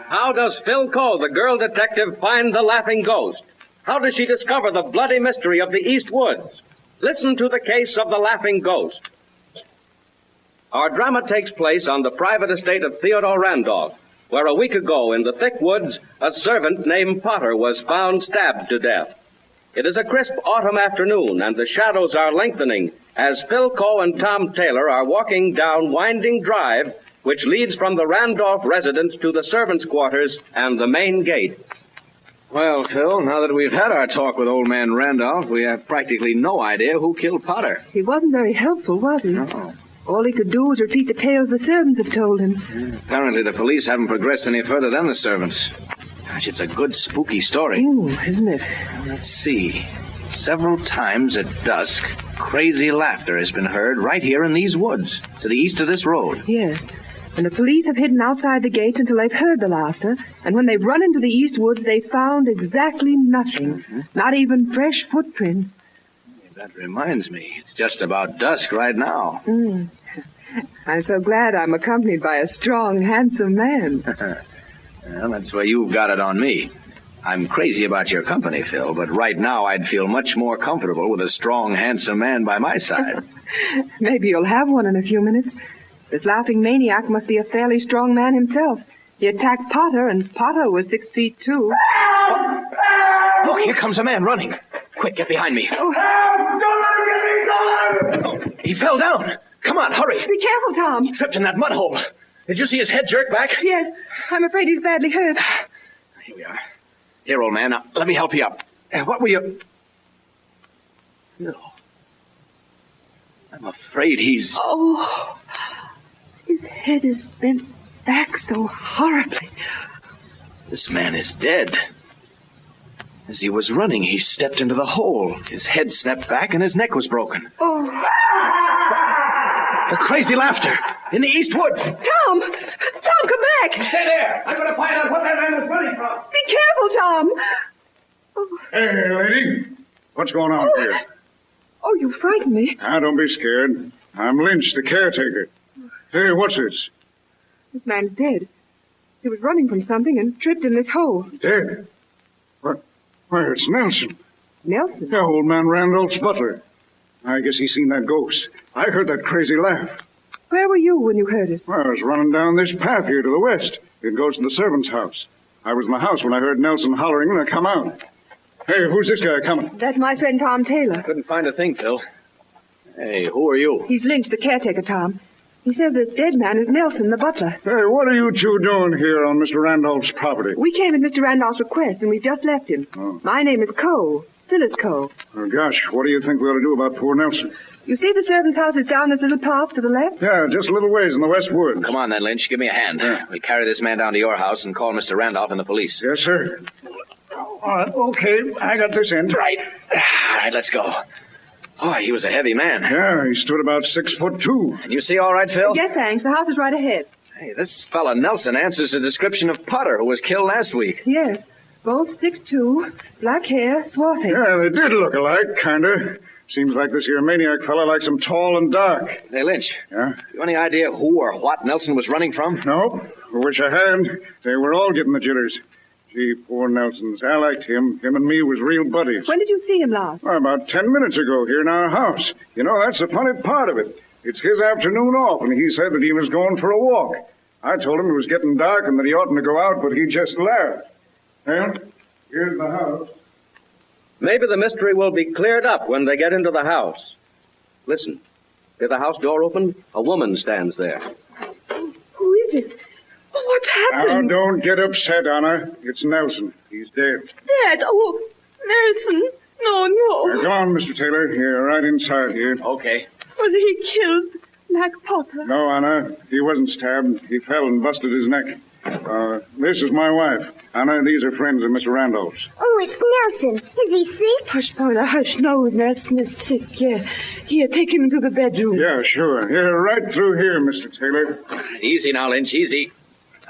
How does Phyl Coe, the girl detective, find the laughing ghost? How does she discover the bloody mystery of the East Woods? Listen to the case of the laughing ghost. Our drama takes place on the private estate of Theodore Randolph, where a week ago in the thick woods, a servant named Potter was found stabbed to death. It is a crisp autumn afternoon, and the shadows are lengthening as Phyl Coe and Tom Taylor are walking down Winding Drive, which leads from the Randolph residence to the servants' quarters and the main gate. Well, Phil, now that we've had our talk with old man Randolph, we have practically no idea who killed Potter. He wasn't very helpful, was he? No. All he could do was repeat the tales the servants have told him. Apparently the police haven't progressed any further than the servants. Gosh, it's a good spooky story. Ooh, isn't it? Let's see. Several times at dusk, crazy laughter has been heard right here in these woods, to the east of this road. Yes. And the police have hidden outside the gates until they've heard the laughter. And when they've run into the east woods, they've found exactly nothing. Mm-hmm. Not even fresh footprints. That reminds me. It's just about dusk right now. I'm so glad I'm accompanied by a strong, handsome man. Well, that's where you've got it on me. I'm crazy about your company, Phil, but right now I'd feel much more comfortable with a strong, handsome man by my side. Maybe you'll have one in a few minutes. This laughing maniac must be a fairly strong man himself. He attacked Potter, and Potter was 6 feet, too. Look, here comes a man running. Quick, get behind me. Don't let him get me! Oh, he fell down. Come on, hurry. Be careful, Tom. He tripped in that mud hole. Did you see his head jerk back? Yes, I'm afraid he's badly hurt. Here we are. Here, old man, now, let me help you up. What were you... No. I'm afraid he's... Oh, his head is bent back so horribly. This man is dead. As he was running, he stepped into the hole. His head snapped back and his neck was broken. Oh. The crazy laughter in the East Woods. Tom! Tom, come back! Stay there. I'm going to find out what that man was running from. Be careful, Tom! Oh. Hey, lady. What's going on here? Oh, you frightened me. Now, don't be scared. I'm Lynch, the caretaker. Hey, what's this? This man's dead. He was running from something and tripped in this hole. Dead? What? Why, it's Nelson. Nelson? Yeah, old man Randolph's butler. I guess he's seen that ghost. I heard that crazy laugh. Where were you when you heard it? Well, I was running down this path here to the west. It goes to the servant's house. I was in the house when I heard Nelson hollering and I come out. Hey, who's this guy coming? That's my friend Tom Taylor. Couldn't find a thing, Phil. Hey, who are you? He's Lynch, the caretaker, Tom. He says the dead man is Nelson, the butler. Hey, what are you two doing here on Mr. Randolph's property? We came at Mr. Randolph's request, and we've just left him. Oh. My name is Coe, Phyl Coe. Oh, gosh, what do you think we ought to do about poor Nelson? You see the servant's house is down this little path to the left? Yeah, just a little ways in the west woods. Come on then, Lynch. Give me a hand. Yeah. We'll carry this man down to your house and call Mr. Randolph and the police. Yes, sir. All right, okay, I got this end. Right. All right, let's go. Oh, he was a heavy man. Yeah, he stood about 6'2". And you see all right, Phil? Yes, thanks. The house is right ahead. Hey, this fella Nelson answers the description of Potter, who was killed last week. Yes, both 6'2", black hair, swarthy. Yeah, they did look alike, kinda. Seems like this here maniac fella likes him tall and dark. Hey, Lynch. Yeah? You any idea who or what Nelson was running from? Nope. I wish I had. They were all getting the jitters. Gee, poor Nelson's. I liked him. Him and me was real buddies. When did you see him last? Well, about 10 minutes ago here in our house. You know, that's the funny part of it. It's his afternoon off, and he said that he was going for a walk. I told him it was getting dark and that he oughtn't to go out, but he just laughed. Well, here's the house. Maybe the mystery will be cleared up when they get into the house. Listen. Hear the house door open? A woman stands there. Who is it? Oh, what's happened? Now, don't get upset, Anna. It's Nelson. He's dead. Dead? Oh, Nelson. No. Now, come on, Mr. Taylor. You're right inside here. Okay. Was he killed like Potter? No, Anna. He wasn't stabbed. He fell and busted his neck. This is my wife. Anna, these are friends of Mr. Randolph's. Oh, it's Nelson. Is he sick? Hush, Paula, hush. No, Nelson is sick. Yeah. Here, take him into the bedroom. Yeah, sure. Here, right through here, Mr. Taylor. Easy now, Lynch, easy.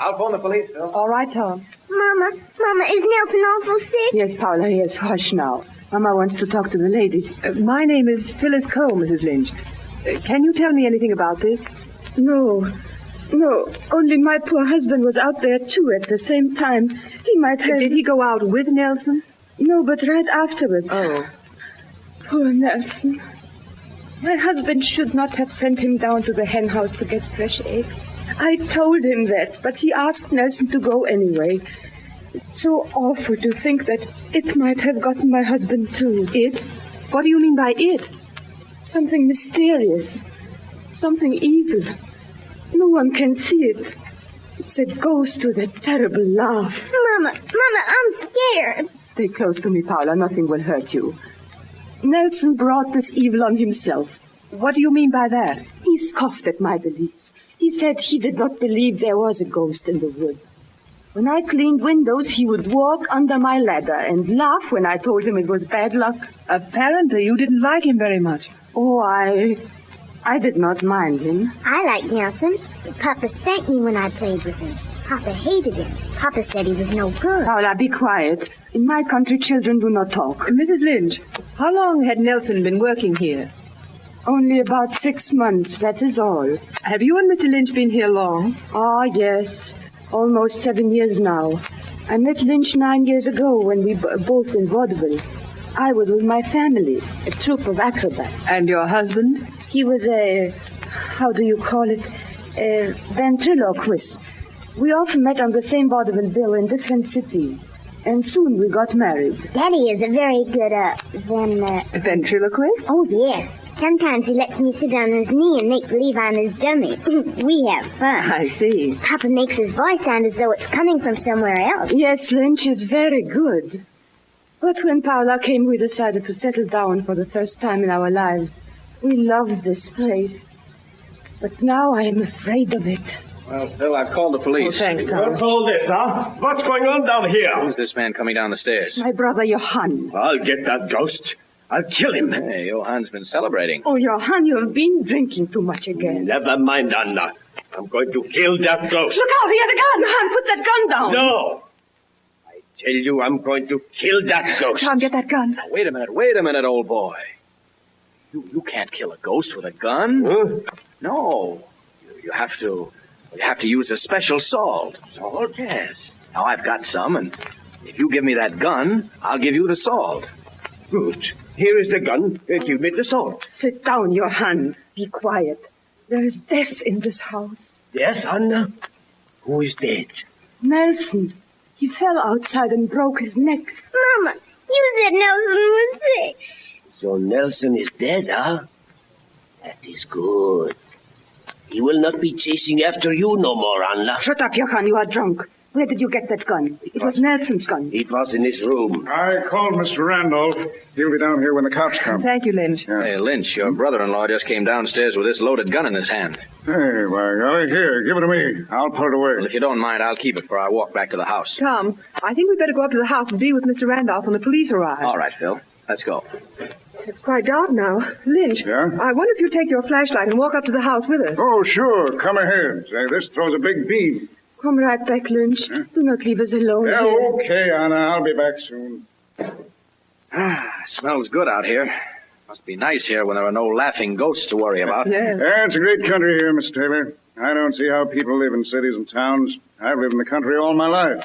I'll phone the police, Phil. All right, Tom. Mama, is Nelson awful sick? Yes, Paula, yes. Hush now. Mama wants to talk to the lady. My name is Phyl Coe, Mrs. Lynch. Can you tell me anything about this? No. No, only my poor husband was out there, too, at the same time. He might have... Did he go out with Nelson? No, but right afterwards. Oh. Poor Nelson. My husband should not have sent him down to the hen house to get fresh eggs. I told him that, but he asked Nelson to go anyway. It's so awful to think that it might have gotten my husband, too. It? What do you mean by it? Something mysterious. Something evil. No one can see it. It's a ghost with a terrible laugh. Mama, I'm scared. Stay close to me, Paula. Nothing will hurt you. Nelson brought this evil on himself. What do you mean by that? He scoffed at my beliefs. He said he did not believe there was a ghost in the woods. When I cleaned windows, he would walk under my ladder and laugh when I told him it was bad luck. Apparently you didn't like him very much. Oh, I did not mind him. I like Nelson. Papa spanked me when I played with him. Papa hated him. Papa said he was no good. Paula, be quiet. In my country, children do not talk. Mrs. Lynch, how long had Nelson been working here? Only about 6 months, that is all. Have you and Mr. Lynch been here long? Ah, yes. Almost 7 years now. I met Lynch 9 years ago when we both in vaudeville. I was with my family, a troupe of acrobats. And your husband? He was how do you call it, a ventriloquist. We often met on the same vaudeville bill in different cities. And soon we got married. Daddy is a very good, A ventriloquist? Oh, yes. Sometimes he lets me sit on his knee and make believe I'm his dummy. We have fun. I see. Papa makes his voice sound as though it's coming from somewhere else. Yes, Lynch is very good. But when Paula came, we decided to settle down for the first time in our lives. We loved this place. But now I am afraid of it. Well, Phil, I've called the police. Oh, thanks, Tom. What's all this, huh? What's going on down here? Who's this man coming down the stairs? My brother Johann. I'll get that ghost. I'll kill him. Hey, Johann's been celebrating. Oh, Johann, you have been drinking too much again. Never mind, Anna. I'm going to kill that ghost. Look out, he has a gun! Johann, put that gun down! No! I tell you, I'm going to kill that ghost. Tom, get that gun. Now, wait a minute, old boy. You can't kill a ghost with a gun. Huh? No. You have to use a special salt. Salt? Yes. Now, I've got some, and if you give me that gun, I'll give you the salt. Good. Here is the gun. Give me the salt. Sit down, Johann. Be quiet. There is death in this house. Yes, Anna? Who is dead? Nelson. He fell outside and broke his neck. Mama, you said Nelson was sick. So Nelson is dead, huh? That is good. He will not be chasing after you no more, Anna. Shut up, Johann. You are drunk. Where did you get that gun? It was Nelson's gun. It was in his room. I called Mr. Randolph. He'll be down here when the cops come. Thank you, Lynch. Hey, Lynch, your brother-in-law just came downstairs with this loaded gun in his hand. Hey, by golly, here, give it to me. I'll put it away. Well, if you don't mind, I'll keep it for our walk back to the house. Tom, I think we'd better go up to the house and be with Mr. Randolph when the police arrive. All right, Phil. Let's go. It's quite dark now. Lynch, Yeah? I wonder if you'd take your flashlight and walk up to the house with us. Oh, sure. Come ahead. Say, this throws a big beam. Come right back, Lynch. Do not leave us alone Yeah, here. okay, Anna. I'll be back soon. Smells good out here. Must be nice here when there are no laughing ghosts to worry about. Yes. Yeah, it's a great country here, Mr. Taylor. I don't see how people live in cities and towns. I've lived in the country all my life.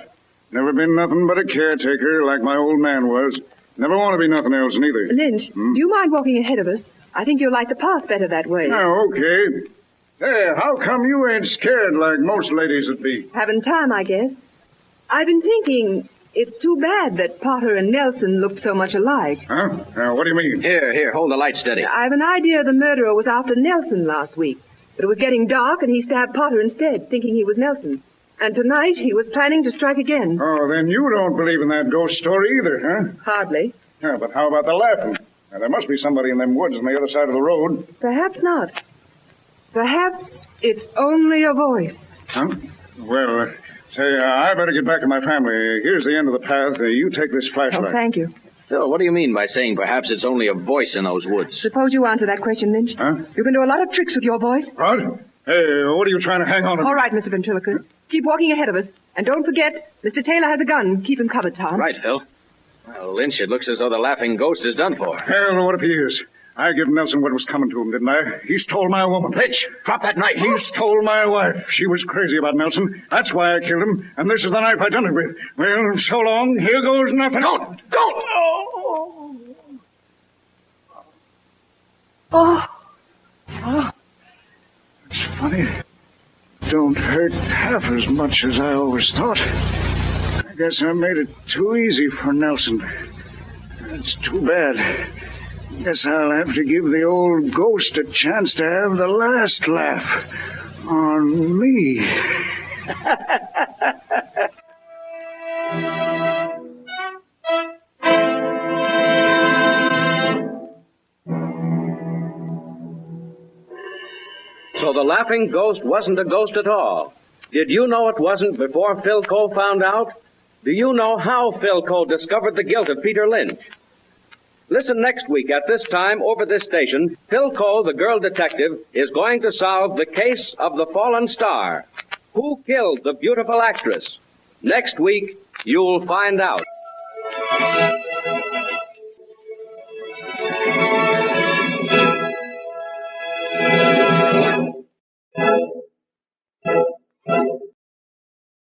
Never been nothing but a caretaker like my old man was. Never want to be nothing else neither. Lynch, do you mind walking ahead of us? I think you'll like the path better that way. Oh, okay. Hey, how come you ain't scared like most ladies would be? Having time, I guess. I've been thinking it's too bad that Potter and Nelson look so much alike. Huh? What do you mean? Here, hold the light steady. I have an idea the murderer was after Nelson last week. But it was getting dark and he stabbed Potter instead, thinking he was Nelson. And tonight he was planning to strike again. Oh, then you don't believe in that ghost story either, huh? Hardly. Yeah, but how about the laughing? Now, there must be somebody in them woods on the other side of the road. Perhaps not. Perhaps it's only a voice. Huh? Well, say, I better get back to my family. Here's the end of the path. You take this flashlight. Oh, thank you. Phil, what do you mean by saying perhaps it's only a voice in those woods? Suppose you answer that question, Lynch. Huh? You can do a lot of tricks with your voice. What? Hey, what are you trying to hang on to? All right, Mr. Ventriloquist. Keep walking ahead of us. And don't forget, Mr. Taylor has a gun. Keep him covered, Tom. Right, Phil. Well, Lynch, it looks as though the laughing ghost is done for. Hell, what if he is? I give Nelson what was coming to him, didn't I? He stole my woman. Pitch, drop that knife. He stole my wife. She was crazy about Nelson. That's why I killed him, and this is the knife I done it with. Well, so long. Here goes nothing. Don't! It's funny. Don't hurt half as much as I always thought. I guess I made it too easy for Nelson. That's too bad. Guess I'll have to give the old ghost a chance to have the last laugh on me. So the laughing ghost wasn't a ghost at all. Did you know it wasn't before Phyl Coe found out? Do you know how Phyl Coe discovered the guilt of Peter Lynch? Listen next week at this time over this station. Phyl Coe, the girl detective, is going to solve the case of the fallen star. Who killed the beautiful actress? Next week, you'll find out.